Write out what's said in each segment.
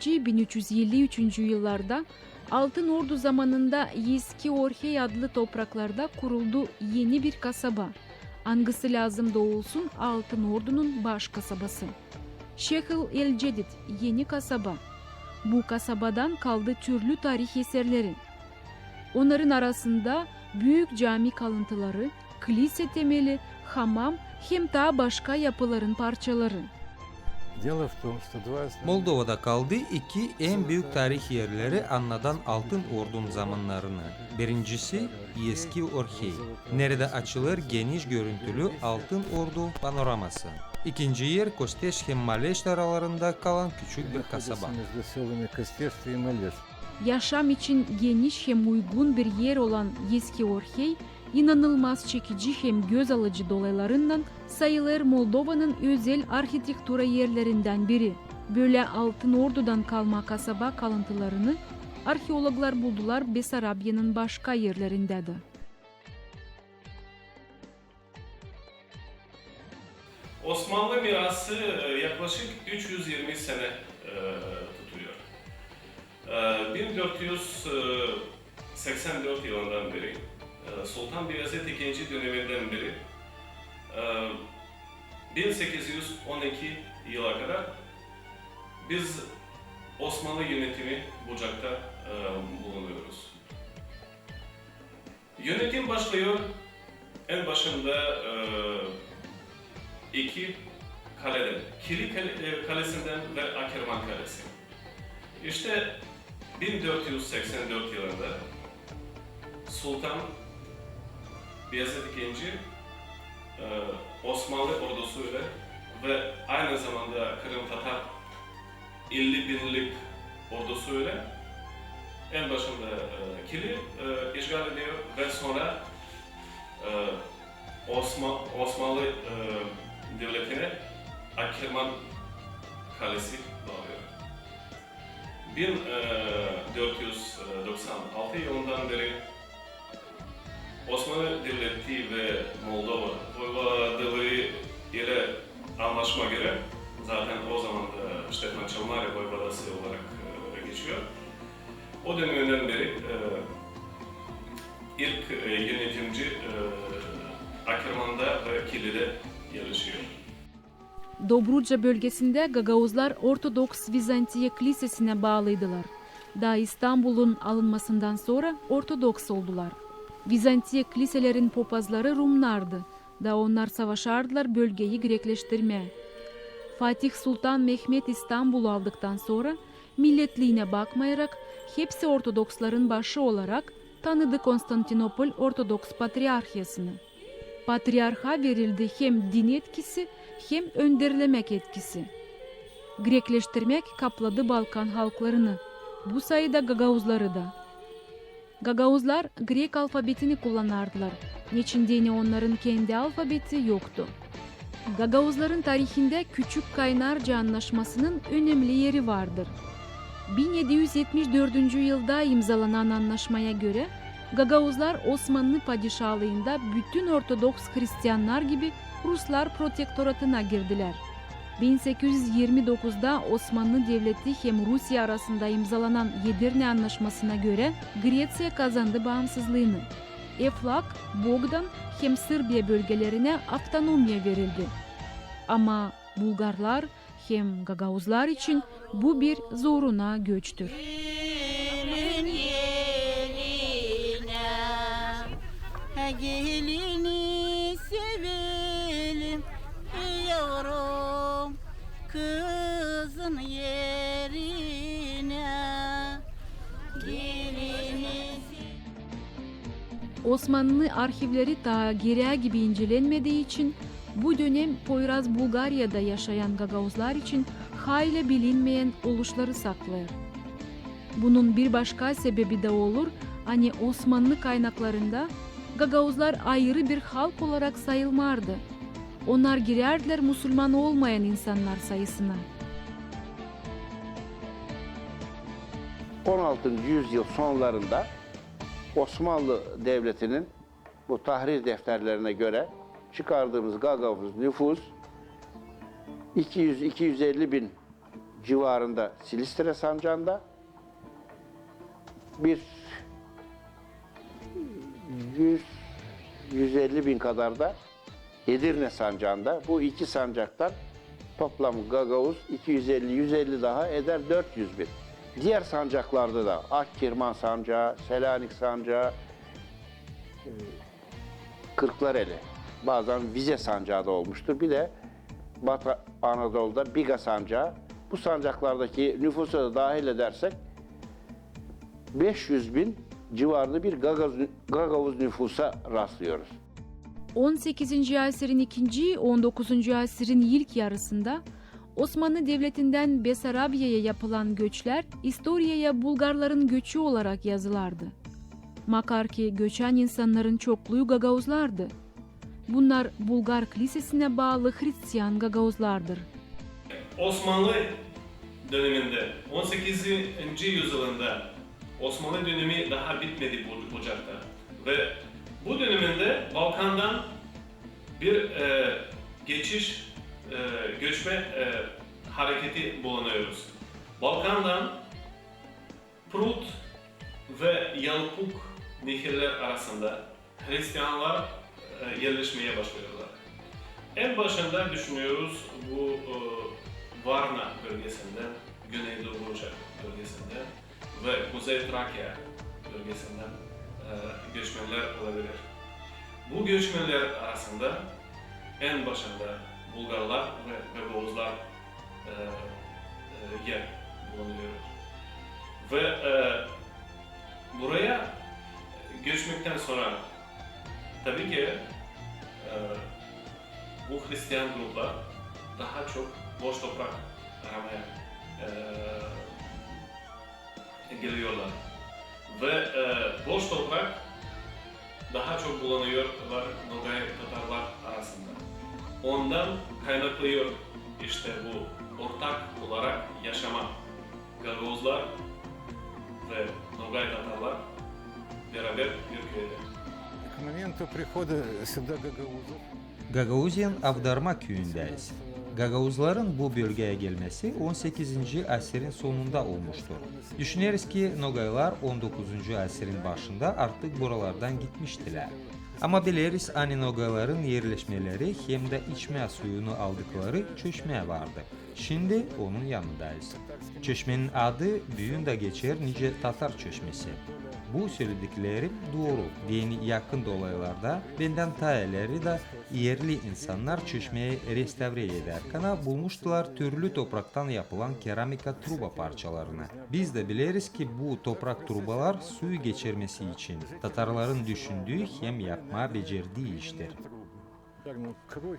1352 yıllarda Altın Ordu zamanında Yeski Orhey adlı topraklarda kuruldu yeni bir kasaba. Hangisi lazım da olsun Altın Ordu'nun baş kasabası. Şehil el Cedid yeni kasaba. Bu kasabadan kaldı türlü tarih eserleri. Onların arasında büyük cami kalıntıları, kilise temeli, hamam hem daha başka yapıların parçaları. Moldova'da kaldı iki en büyük tarih yerleri anlatan Altın Ordu'nun zamanlarını. Birincisi Yeski Orhey. Nerede açılır geniş görüntülü Altın Ordu panoraması. İkinci yer Kosteş hem Maleş aralarında kalan küçük bir kasaba. Yaşam için geniş hem uygun bir yer olan Yeski Orhey, inanılmaz çekici hem göz alıcı dolaylarından sayılır Moldova'nın özel arhitektura yerlerinden biri. Böyle Altın Ordu'dan kalma kasaba kalıntılarını arkeologlar buldular Besarabya'nın başka yerlerinde de. Osmanlı mirası yaklaşık 320 sene tutuyor. 1484 yılından beri, Sultan Beyazıt II döneminden beri 1812 yıla kadar biz Osmanlı yönetimi bucakta bulunuyoruz. Yönetim başlıyor en başında iki kaleden, Kili Kalesi'nden ve Akerman Kalesi. İşte 1484 yılında Sultan Beyazıt II Osmanlı ordusuyla ve aynı zamanda Kırım Tatar 50 binlik ordusuyla en başında Kili işgal ediyor ve sonra Osmanlı devletine Akerman Kalesi bağlıyor. 1496 yılından beri Osmanlı Devleti ve Moldova Voyvodalığı ile anlaşma göre zaten o zaman da Stefan Çalmari Voyvodası olarak geçiyor. O döneminden beri ilk yönetimci Akerman'da ve Kili'de yerleşiyor. Dobruca bölgesinde Gagauzlar Ortodoks Vizantiye Kilisesi'ne bağlıydılar. Daha İstanbul'un alınmasından sonra Ortodoks oldular. Vizantiye kiliselerin papazları Rumlardı. Da onlar savaşardılar bölgeyi Grekleştirmeye. Fatih Sultan Mehmet İstanbul'u aldıktan sonra milletliğine bakmayarak hepsi Ortodoksların başı olarak tanıdı Konstantinopol Ortodoks Patriarhiyasını. Patriarha verildi hem din etkisi hem önderlemek etkisi. Grekleştirmek kapladı Balkan halklarını. Bu sayıda Gagauzları da. Gagauzlar Grek alfabetini kullanardılar. Niçin onların kendi alfabeti yoktu. Gagauzların tarihinde Küçük Kaynarca Anlaşması'nın önemli yeri vardır. 1774. yılda imzalanan anlaşmaya göre Gagauzlar Osmanlı padişahlığında bütün Ortodoks Hristiyanlar gibi Ruslar protektoratına girdiler. 1829'da Osmanlı Devleti hem Rusya arasında imzalanan Yedirne Anlaşması'na göre Grecia kazandı bağımsızlığını. Eflak, Bogdan hem Sırbiya bölgelerine avtonomiye verildi. Ama Bulgarlar hem Gagauzlar için bu bir zoruna göçtür. Gelini sevelim yavrum kızın yerine gelini. Osmanlı arşivleri ta gereği gibi incelenmediği için bu dönem Poyraz Bulgarya'da yaşayan Gagauzlar için hayli bilinmeyen oluşları saklar. Bunun bir başka sebebi de olur, hani Osmanlı kaynaklarında Gagauzlar ayrı bir halk olarak sayılmardı. Onlar girerdiler Müslüman olmayan insanlar sayısına. 16. yüzyıl sonlarında Osmanlı Devleti'nin bu tahrir defterlerine göre çıkardığımız Gagauz nüfus 200-250 bin civarında Silistre sancağında, bir 100-150 bin kadar da Edirne sancağında. Bu iki sancaktan toplam Gagavuz 250-150 daha eder 400 bin. Diğer sancaklarda da Akkirman sancağı, Selanik sancağı, Kırklareli, bazen Vize sancağı da olmuştur. Bir de Batı Anadolu'da Biga sancağı. Bu sancaklardaki nüfusu da dahil edersek 500 bin civarında bir Gagavuz nüfusa rastlıyoruz. 18. asırın ikinci, 19. asırın ilk yarısında Osmanlı Devleti'nden Besarabya'ya yapılan göçler İstorya'ya Bulgarların göçü olarak yazılardı. Makar ki göçen insanların çokluğu Gagavuzlardı. Bunlar Bulgar Kilisesi'ne bağlı Hristiyan Gagavuzlardır. Osmanlı döneminde 18. yüzyılında Osmanlı dönemi daha bitmedi Bucak'ta ve bu döneminde Balkan'dan bir göçme hareketi bulunuyoruz. Balkan'dan Prut ve Yalpuk nehirler arasında Hristiyanlar yerleşmeye başlıyorlar. En başında düşünüyoruz bu Varna bölgesinde, Güneydoğu Bucak bölgesinde ve Kuzey Trakya bölgesinden göçmenler olabilir. Bu göçmenler arasında en başında Bulgarlar ve Gagavuzlar yer bulunuyor. Ve buraya göçmekten sonra tabii ki bu Hristiyan gruplar daha çok boş toprak aramaya geliyorlar. Ve boş toprak daha çok kullanıyorlar Nogay Tatarlar arasında. Ondan kaynaklıyor işte bu ortak olarak yaşama. Gagavuzlar ve Nogay Tatarlar beraber bir köyde. К моменту прихода сюда гагаузов Gagauzya'nın Avdarma köyündeyiz. Gagavuzların bu bölgeye gelmesi 18. asırın sonunda olmuştur. Düşünürüz ki Nogaylar 19. asırın başında artık buralardan gitmiştiler. Ama biliriz hani Nogayların yerleşmeleri hem de içme suyunu aldıkları çeşme vardı. Şimdi onun yanındayız. Çeşmenin adı büyüğünde geçer nice Tatar çeşmesi. Bu söylediklerim doğru. Dini yakın dolaylarda benden tayeleri de yerli insanlar çeşmeyi restore ederken bulmuştular türlü topraktan yapılan keramika truba parçalarını. Biz de biliriz ki bu toprak trubalar suyu geçirmesi için Tatarların düşündüğü hem yapma becerdiği iştir.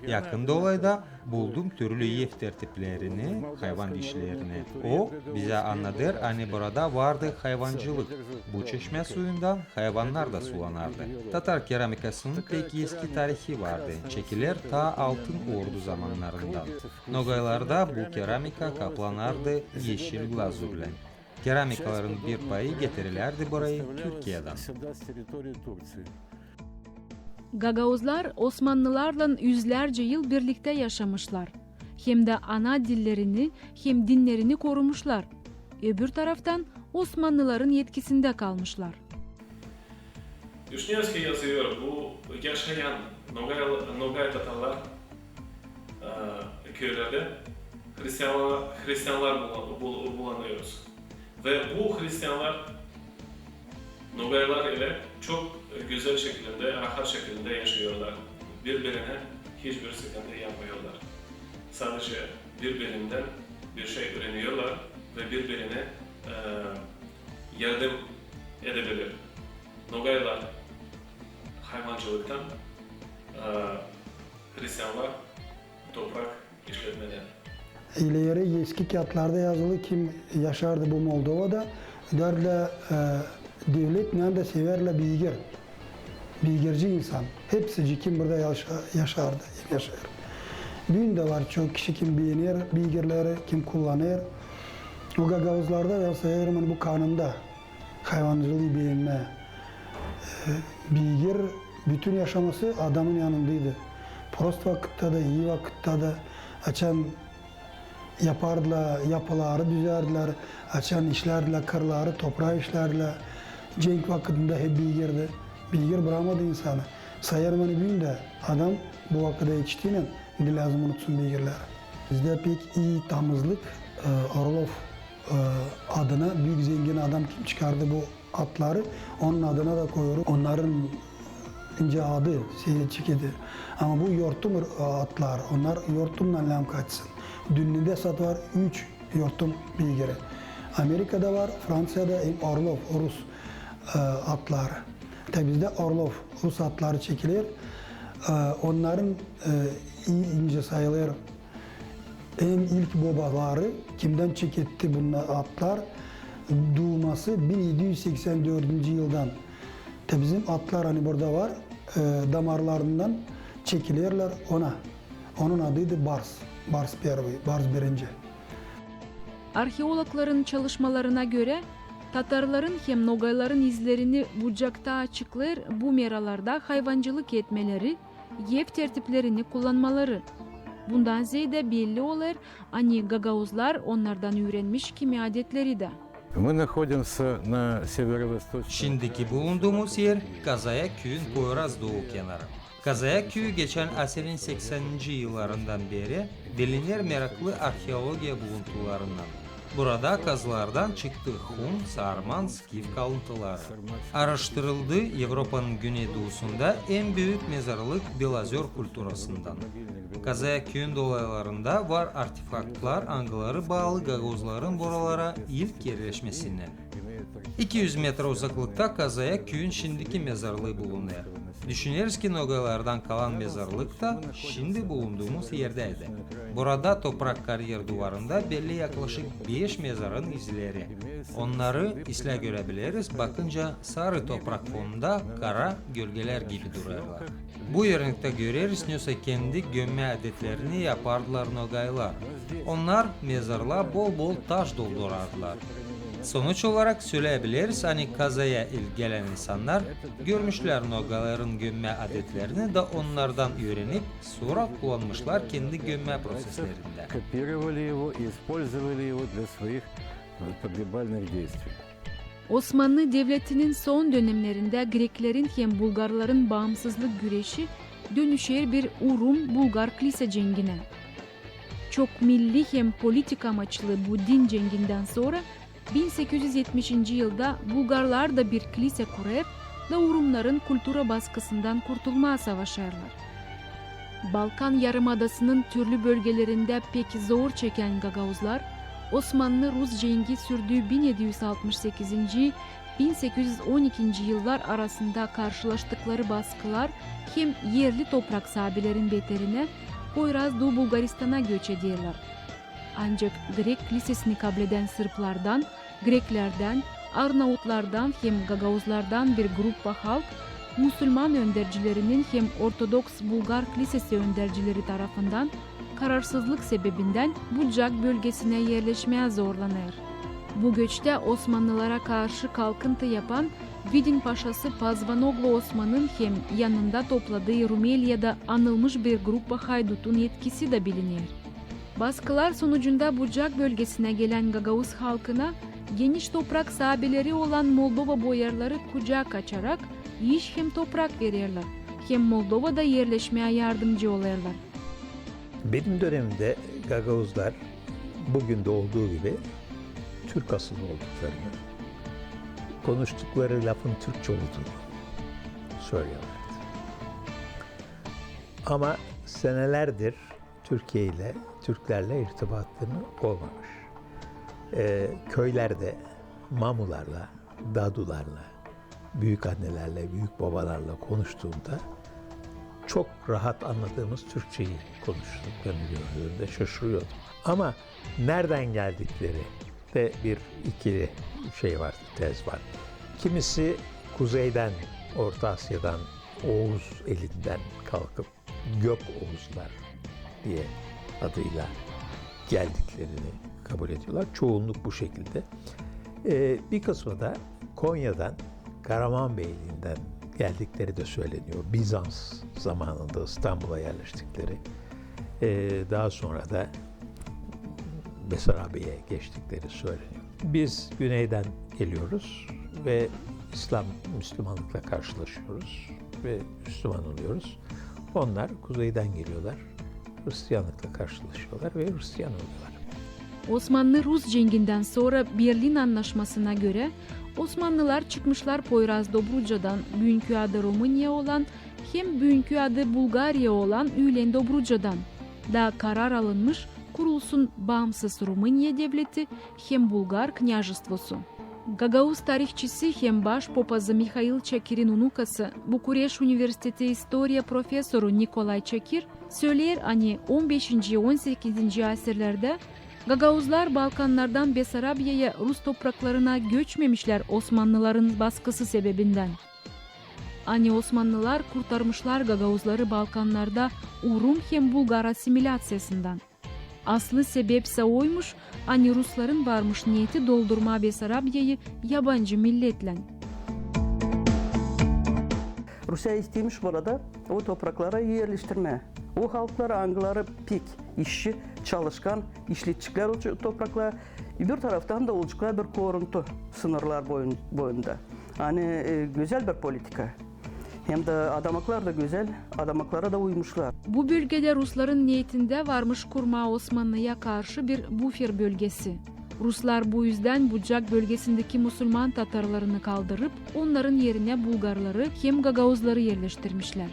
Yakın dolayda buldum türlü yef tertiplerini, hayvan dişlerini. O bize anlatır hani burada vardı hayvancılık. Bu çeşme suyundan hayvanlar da sulanardı. Tatar keramikasının pek eski tarihi vardı. Çekiler ta Altın Ordu zamanlarından. Nogaylarda bu keramika kaplanardı yeşil glazürle. Keramikaların bir payı getirirlerdi burayı Türkiye'den. Gagavuzlar Osmanlılarla yüzlerce yıl birlikte yaşamışlar. Hem de ana dillerini hem dinlerini korumuşlar. Öbür taraftan Osmanlıların yetkisinde kalmışlar. Vişnevski yazıyor, bu yaşayan Nogay Tatarlar köylerde Hristiyanlar bulanıyoruz. Ve bu Hristiyanlar Nogaylar ile çok güzel şekilde, rahat şekilde yaşıyorlar. Birbirine hiçbir sıkıntı yapmıyorlar. Sadece birbirinden bir şey öğreniyorlar ve birbirine yardım edebilir. Nogaylar hayvancılıktan, Hristiyanlar toprak işletmeden. İleri eski kağıtlarda yazılı kim yaşardı bu Moldova'da derle devlet nerede severle bilgir. Bilgirci insan. Hepsi kim burada yaşardı, yaşar. Düğün de var çok kişi kim beğenir, bilgirleri kim kullanır. O Gagavuzlarda ya sayarım bu kanunda hayvancılığı beğenme. Bilgir bütün yaşaması adamın yanındaydı. Prost vakitte de iyi vakitte de açan yapardılar, yapıları düzerdiler, açan işlerdiler, kırları, toprağı işlerdiler. Cenk vakitinde hep bilgirdi. Bilgir bırakmadı insanı. Sayarmanı büyün de adam bu vakitte içtiğine ne lazım unutsun bilgirler. Bizde pek iyi tamızlık Orlov adına büyük zengin adam kim çıkardı bu atları onun adına da koyuyoruz. Onların ince adı çekedi. Ama bu yortum atlar. Onlar yortumla lam kaçsın. Dünyada sat var 3 yortum bilgiri. Amerika'da var, Fransa'da Orlov, Rus atları. Tabi bizde Orlov, Rus atları çekilir. Onların iyi ince sayılır. En ilk babaları kimden çeketti bunlar atlar? Doğması 1784. yıldan. Tabi bizim atlar hani burada var, damarlarından çekilirler ona. Onun adıydı Bars. Bars birinci. Arkeologların çalışmalarına göre Tatarların hem Nogayların izlerini bucakta açıklar, bu meralarda hayvancılık etmeleri, yev tertiplerini kullanmaları. Bundan ziyade belli olur, hani Gagauzlar onlardan öğrenmiş kimi adetleri de. Мы находимся на северо-востоке. Şimdiki bulunduğumuz yer Kazaya köyün Poyraz Doğu kenarı. Kazaya köyü geçen asrın 80. yıllarından beri bilinir meraklı arkeolojiya buluntularından. Burada kazılardan çıktı Hun, Sarman, Skif kalıntıları. Araştırıldı Avrupa'nın güneydoğusunda en büyük mezarlık Belazör kulturasından. Kazaya köyün dolaylarında var artefaktlar angıları bağlı Gagozların buralara ilk yerleşmesine. 200 metre uzaklıkta Kazaya köyün şimdiki mezarlığı bulunuyor. Düşünürüz ki Nogaylardan kalan mezarlık da şimdi bulunduğumuz yerdeydi. Burada toprak kariyer duvarında belli yaklaşık 5 mezarın izleri. Onları isle görebiliriz, bakınca sarı toprak fonunda kara gölgeler gibi duruyorlar. Bu örnekte görürüz neyse kendi gömme adetlerini yapardılar Nogaylar. Onlar mezarlığa bol bol taş doldurardılar. Sonuç olarak söyleyebiliriz hani kazaya ilk gelen insanlar görmüşler Nogayların gömme adetlerini de onlardan öğrenip sonra kullanmışlar kendi gömme proseslerinde. Копировали его и использовали его для своих погребальных действий. Osmanlı Devleti'nin son dönemlerinde Greklerin hem Bulgarların bağımsızlık güreşi dönüşer bir Urum-Bulgar kilise cengine. Çok milli hem politik amaçlı bu din cenginden sonra 1870. yılda Bulgarlar da bir kilise kurar da Urumların kültüre baskısından kurtulmaya savaşarlar. Balkan Yarımadası'nın türlü bölgelerinde pek zor çeken Gagauzlar, Osmanlı-Rus cengi sürdüğü 1768-1812 yıllar arasında karşılaştıkları baskılar hem yerli toprak sahibilerin beterine Poyraz Doğu Bulgaristan'a göç ederler. Ancak Grek kilisesini kabul eden Sırplardan, Greklerden, Arnavutlardan hem Gagauzlardan bir grup halk, Müslüman öndercilerinin hem Ortodoks Bulgar kilisesi öndercileri tarafından kararsızlık sebebinden Bucak bölgesine yerleşmeye zorlanır. Bu göçte Osmanlılara karşı kalkıntı yapan Vidin Paşası Pazvanoglu Osman'ın hem yanında topladığı Rumelya'da anılmış bir grup haydutun etkisi de bilinir. Baskılar sonucunda Bucak bölgesine gelen Gagauz halkına geniş toprak sahibileri olan Moldova boyarları kucak açarak iş hem toprak verirler, hem Moldova'da yerleşmeye yardımcı olurlar. Benim dönemimde Gagauzlar bugün de olduğu gibi Türk asıllı olduklarını, konuştukları lafın Türkçe olduğunu söylüyorlardı. Ama senelerdir Türkiye ile, Türklerle irtibatları olmamış. Köylerde mamularla, dadularla, büyük annelerle, büyük babalarla konuştuğumda çok rahat anladığımız Türkçeyi konuştuklarını gördüğümde şaşırıyordum. Ama nereden geldikleri de bir ikili şey var, tez var. Kimisi kuzeyden, Orta Asya'dan, Oğuz elinden kalkıp Gök Oğuzlar diye adıyla geldiklerini kabul ediyorlar. Çoğunluk bu şekilde. Bir kısmı da Konya'dan, Karamanbeyliğinden geldikleri de söyleniyor. Bizans zamanında İstanbul'a yerleştikleri. Daha sonra da Besarabya'ya geçtikleri söyleniyor. Biz güneyden geliyoruz ve Müslümanlıkla karşılaşıyoruz ve Müslüman oluyoruz. Onlar kuzeyden geliyorlar, Hristiyanlıkla karşılaşıyorlar ve Hristiyan oluyorlar. Osmanlı-Rus cenginden sonra Berlin Anlaşması'na göre Osmanlılar çıkmışlar Poyraz Dobruca'dan bugünkü adı Romanya olan hem bugünkü adı Bulgarya olan Ülen Dobruca'dan da karar alınmış kurulsun bağımsız Rumanya devleti hem Bulgar kняжествоsu. Gagauz tarihçisi hem baş papazı Mikhail Çakir'in unukası Bukureş Üniversitesi İstoria Profesoru Nikolay Çakir söyler hani 15. 18. asırlarda Gagauzlar Balkanlardan Besarabya'ya Rus topraklarına göçmemişler Osmanlıların baskısı sebebinden. Hani Osmanlılar kurtarmışlar Gagauzları Balkanlarda Urum hem Bulgar asimilasyasından. Aslı sebepse oymuş, hani Rusların varmış niyeti doldurma Besarabya'yı yabancı milletle. Rusya istemiş burada o topraklara yerleştirme. O halklar Angları pek işçi, çalışkan, işletçikler o topraklar. Bir taraftan da olacaklar bir koruntu sınırlar boyunda. Hani güzel bir politika. Hem de adamaklar da güzel, adamaklara da uymuşlar. Bu bölgede Rusların niyetinde varmış kurma Osmanlı'ya karşı bir bufer bölgesi. Ruslar bu yüzden Bucak bölgesindeki Müslüman Tatarlarını kaldırıp onların yerine Bulgarları hem Gagauzları yerleştirmişler.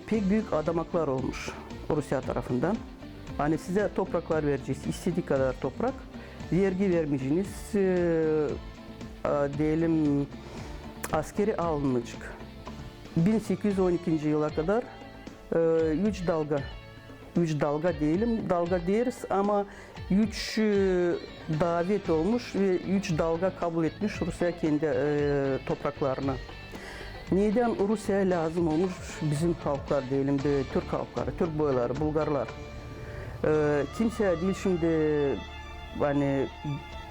Pek büyük adamaklar olmuş Rusya tarafından. Hani size topraklar vereceğiz, istediği kadar toprak. Vergi vermeyeceğiniz, diyelim askeri alınacak. 1812 yıla kadar 3 dalga diyelim, dalga deriz ama 3 davet olmuş ve 3 dalga kabul etmiş Rusya kendi topraklarına. Neden Rusya lazım olmuş bizim halklar diyelim de Türk halkları, Türk boyları, Bulgarlar. Kimse değil şimdi hani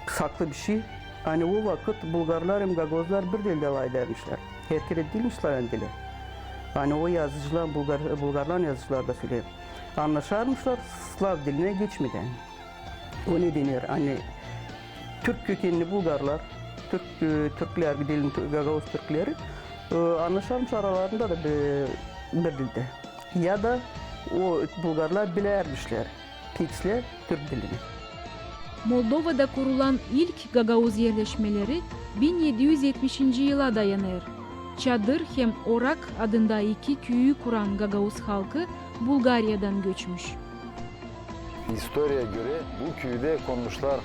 saklı bir şey. Hani o vakit Bulgarlar hem Gagozlar bir dilde alay dermişler. Herkese değilmişler endili. Hani o yazıcılar, Bulgarlar yazıcılar da söylüyor. Anlaşarmışlar Slav diline geçmeden. O ne denir? Hani Türk kökenli Bulgarlar, Türkler diyelim Gagavuz Türkleri anlaşarmış aralarında da bir dilde. Ya da o Bulgarlar bilermişler. Piksle Türk dilini. Moldova'da kurulan ilk Gagauz yerleşmeleri 1770. yıla dayanır. Çadır hem Orak adında iki köyü kuran Gagauz halkı Bulgarya'dan göçmüş. Historiye göre bu köyde konmuşlar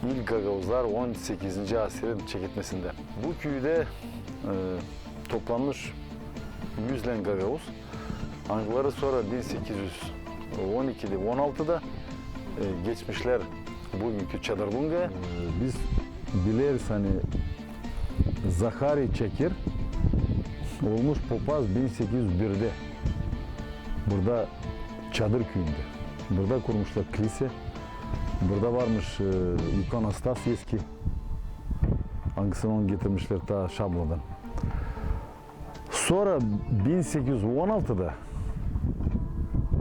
ilk Gagauzlar 18. asırın çekitmesinde. Bu köyde toplanmış 100 Gagauz. Angları sonra 1812'de 16'da geçmişler bugünkü Çadırlunga'ya. Biz biliriz hani Zakhari Çakir olmuş papaz 1801'de burada Çadır köyünde. Burada kurmuşlar kilise. Burada varmış ikonostas eski. Hangisini onu getirmişler ta Şablo'dan. Sonra 1816'da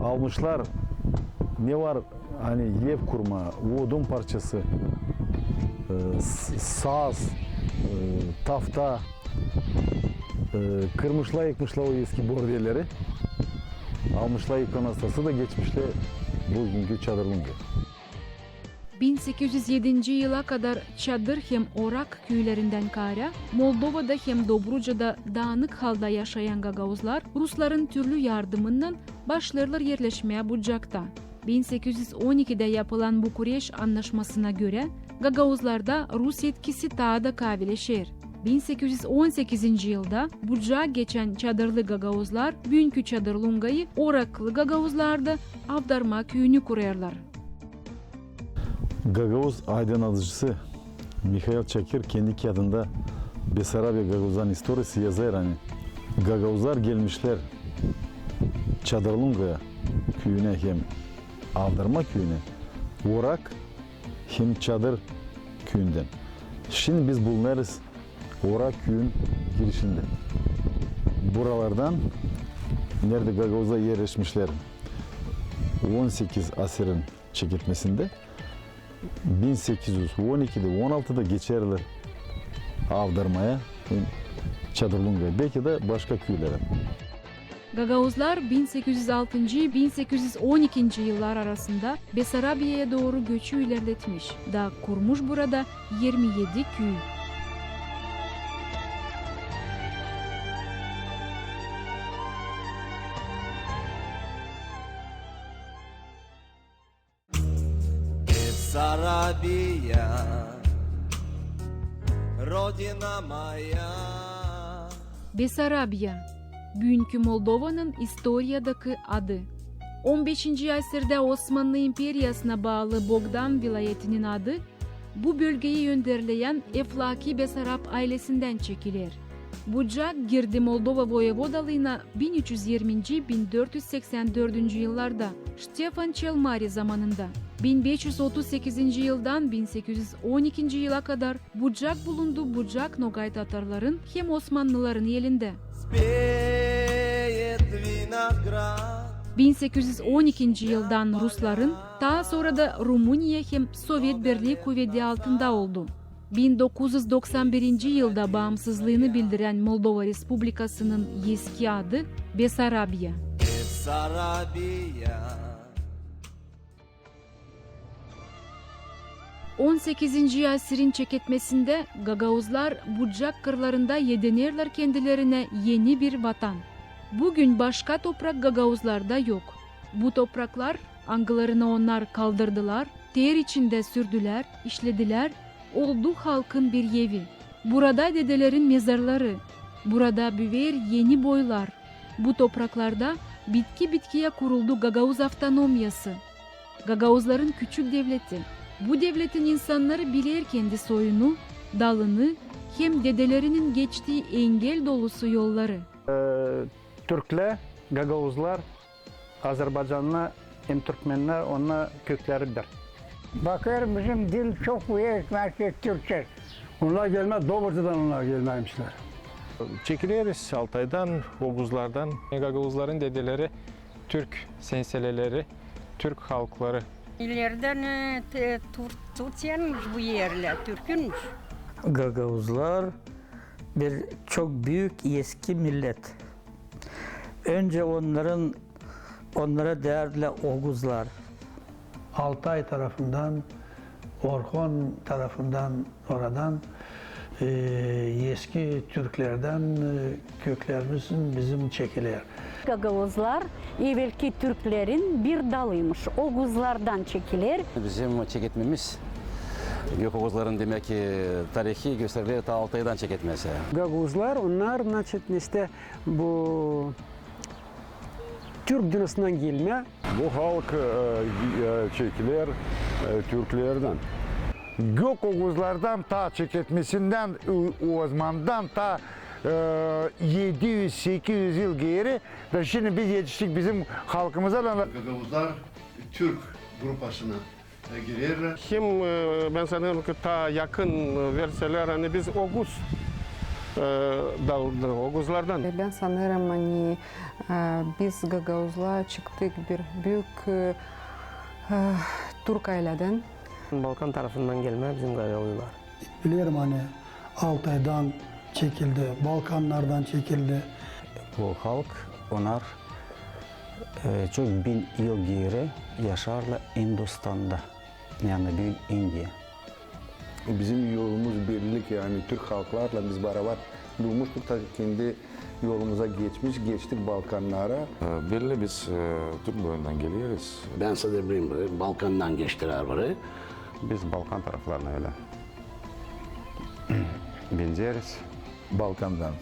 almışlar ne var hani ev kurma, odun parçası, saz, tafta, kırmışlar yıkmışlar o eski bordelleri. Almışlar ikonostası da geçmişler bugünkü Çadırlunga. 1807. yıla kadar Çadır hem Orak köylerinden kara, Moldova'da hem Dobruca'da dağınık halde yaşayan Gagauzlar Rusların türlü yardımından başlarlar yerleşmeye Bucak'ta. 1812'de yapılan Bukureş Anlaşması'na göre Gagauzlarda Rus etkisi daha da kavileşir. 1818. yılda Bucak'a geçen Çadırlı Gagauzlar bugünkü Çadırlunga'yı Oraklı Gagauzlar'da Avdarma köyünü kurarlar. Gagavuz aydınlatıcısı Mikhail Çakir kendi kağıdında Besarabya Gagavuz'dan historisi yazar hani Gagavuzlar gelmişler Çadırlunga'ya köyüne hem Avdarma köyüne Orak hem Çadır köyünden. Şimdi biz bulunarız Orak köyün girişinde. Buralardan nerede Gagavuz'a yerleşmişler 18 asırın çekilmesinde 1812'de 16'da geçerler avdarmaya Çadırlunga'ya, belki de başka köylere. Gagauzlar 1806-1812 yıllar arasında Besarabya'ya doğru göçü ilerletmiş. Da kurmuş burada 27 köy. Бессарабия, Родина моя. Besarabya, bugünkü Moldova'nın İstorya'daki adı. 15. asırda Osmanlı İmperyası'na bağlı Bogdan vilayetinin adı, bu bölgeyi yönderleyen Eflaki Besarab ailesinden çekilir. Bucak girdi Moldova Voyevodalığına 1320-1484 yıllarda Stefan Çelmari zamanında. 1538 yıldan 1812 yıla kadar Bucak bulundu. Bucak Nogay Tatarların hem Osmanlıların elinde. 1812 yıldan Rusların, daha sonra da Rumınya hem Sovyet Birliği kuvveti altında oldu. 1991 yılda bağımsızlığını bildiren Moldova Respublikası'nın eski adı Besarabya. 18. asırın çeketmesinde Gagauzlar Bucak kırlarında yedinerler kendilerine yeni bir vatan. Bugün başka toprak Gagauzlarda yok. Bu topraklar angılarını onlar kaldırdılar, ter içinde sürdüler, işlediler, oldu halkın bir evi. Burada dedelerin mezarları, burada büver yeni boylar. Bu topraklarda bitkiye kuruldu Gagauz Avtonomyası. Gagauzların küçük devleti. Bu devletin insanları bilir kendi soyunu, dalını, hem dedelerinin geçtiği engel dolusu yolları. Türkler, Gagauzlar, Azerbaycanlı, hem Türkmenler, onlar kökleridir. Bakıyorum bizim dil çok büyük, merkez Türkçe. Onlar gelmez, Dobrucu'dan onlar gelmemişler. Çekileriz Altay'dan, Oğuzlardan. Gagauzların dedeleri, Türk senseleleri, Türk halkları. İleriden Türkçenmiş bu yerler, Türk'ünmüş. Gagauzlar bir çok büyük eski millet. Önce onlara değerli Oğuzlar. Altay tarafından, Orhon tarafından, oradan eski Türklerden köklerimizin bizim çekilir. Gagauzlar evvelki Türklerin bir dalıymış. Oğuzlardan çekilir. Bizim çeketmemiz Gök Oğuzların demek ki tarihi gösterileri ta Altay'dan çeketmesi. Gagauzlar onlar işte bu Türk dinasından gelme. Bu halk çekilir Türklerden. Gök Oğuzlardan ta çeketmesinden, Osmanlı'dan ta 700-800 yıl geri ve şimdi biz yetiştik bizim halkımıza. Gagauzlar Türk grupasına girer. Hem ben sanıyorum ki ta yakın verseler hani biz Oğuz Oğuzlardan. Ben sanırım hani biz Gagauzlar çıktık bir büyük Türk aileden. Balkan tarafından gelme bizim Gagauzlar. Biliyorum hani Altay'dan çekildi, Balkanlardan çekildi. Bu halk onlar çok bin yıl geri yaşarlar Hindistan'da, yani büyük India. Bizim yolumuz birlik, yani Türk halklarla biz beraber durmuştuk da kendi yolumuza geçtik Balkanlara. Belli biz Türk boyundan geliyoruz. Ben size bileyim, Balkan'dan geçtiler burayı. Biz Balkan taraflarına öyle benzeriz. Balkan'dan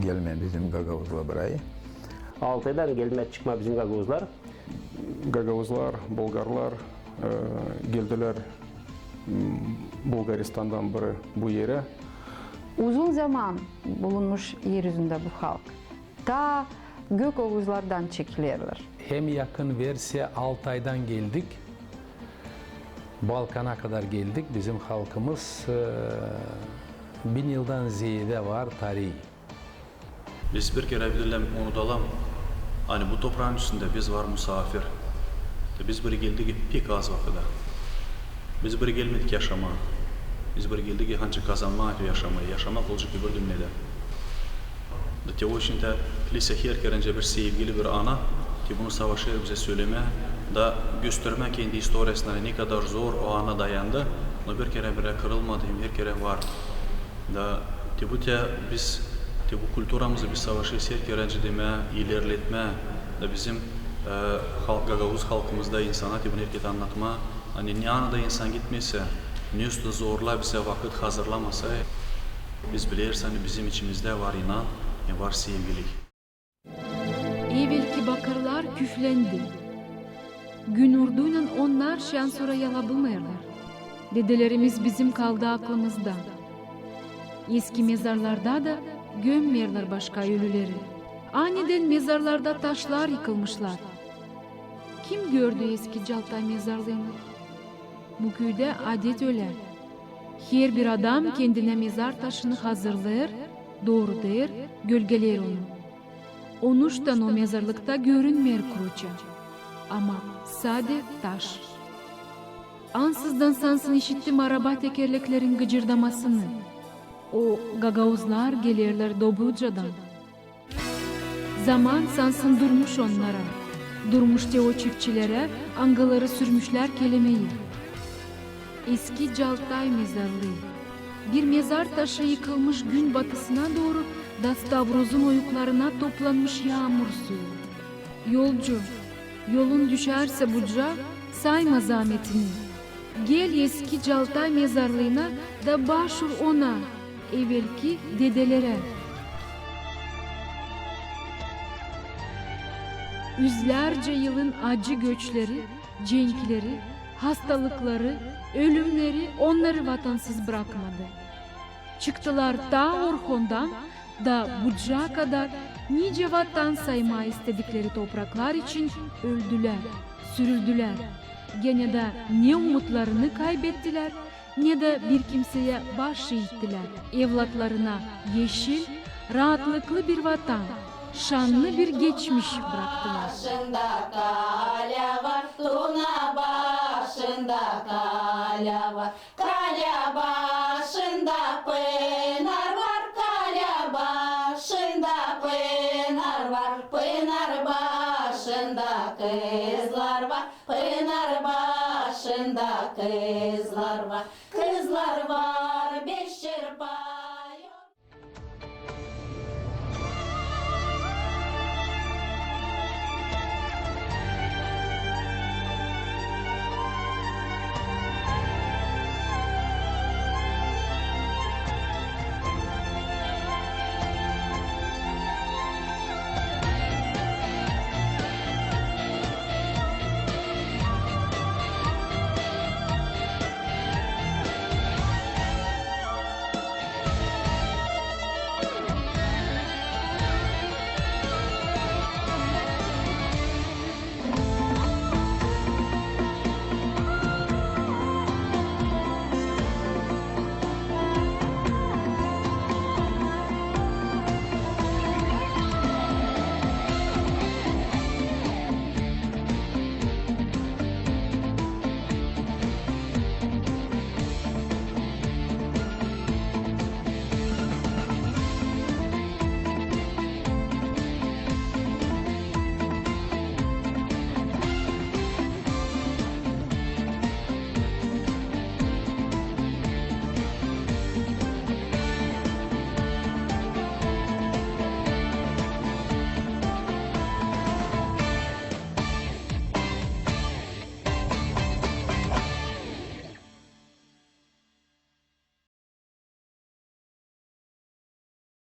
gelme bizim Gagauzlar burayı. Altay'dan gelme çıkma bizim Gagauzlar. Gagauzlar, Bulgarlar geldiler Bulgaristan'dan bu yere. Uzun zaman bulunmuş yeryüzünde bu halk. Ta Gök Oğuzlardan çekilirler. Hem yakın versiye Altay'dan geldik, Balkan'a kadar geldik. Bizim halkımız 1000 yıldan ziyade var tarihi. Biz bir kere bilelim unutalım. Hani bu toprağın üstünde biz var misafir. Biz buraya geldik pek az vakitte. Biz buraya gelmedik yaşama. Biz buraya geldik hangi kazanmak yaşamayı. Yaşamak olacak bir dünyada. O için de kilise herkese bir sevgili bir ana ki bunu savaşı bize söyleme da göstermek kendi historiasına ne kadar zor o ana dayandı. Ama bir kere bile kırılmadı, bir kere var. Da bu biz bu kültürümüzü bir savaşı herkese deme, ilerletme da bizim Gagavuz halkımızda insana bunu herkese anlatma. Hani ne anada insan gitmese, ne üstü zorla bize vakit hazırlamasa biz biliriz hani bizim içimizde var inan, var sevgilik. Evvelki bakırlar küflendi. Gün orduyla onlar şan sonra yalabilmayarlar. Dedelerimiz bizim kaldı aklımızda. Eski mezarlarda da gömmerler başka ölüleri. Aniden mezarlarda taşlar yıkılmışlar. Kim gördü eski Caltay mezarlığını? Bu köyde adet öyle. Her bir adam kendine mezar taşını hazırlar, doğrudur, gölgeler onu. Onuştan o mezarlıkta görünmer kuruça. Ama sade taş. Ansızdan sansın işittim araba tekerleklerin gıcırdamasını. O Gagavuzlar gelirler Dobruca'dan. Zaman sansın durmuş onlara. Durmuş de o çiftçilere angaları sürmüşler kelimeyi. Eski Caltay mezarlığı. Bir mezar taşı yıkılmış gün batısına doğru Dastavroz'un oyuklarına toplanmış yağmur suyu. Yolcu, yolun düşerse buca sayma zahmetini. Gel eski Caltay mezarlığına da başvur ona, evvelki dedelere. Yüzlerce yılın acı göçleri, cenkleri, hastalıkları, ölümleri onları vatansız bırakmadı. Çıktılar ta Orhon'dan da bucağa kadar nice vatan sayma istedikleri topraklar için öldüler, sürüldüler. Gene de ne umutlarını kaybettiler ne de bir kimseye baş eğittiler. Evlatlarına yeşil, rahatlıklı bir vatan, şanlı bir geçmiş bıraktılar. Başında kalya var, Tuna başında kalya var. Kalya başında pınar var, kalya başında pınar var. Pınar başında kızlar var, pınar başında kızlar var. Kızlar var.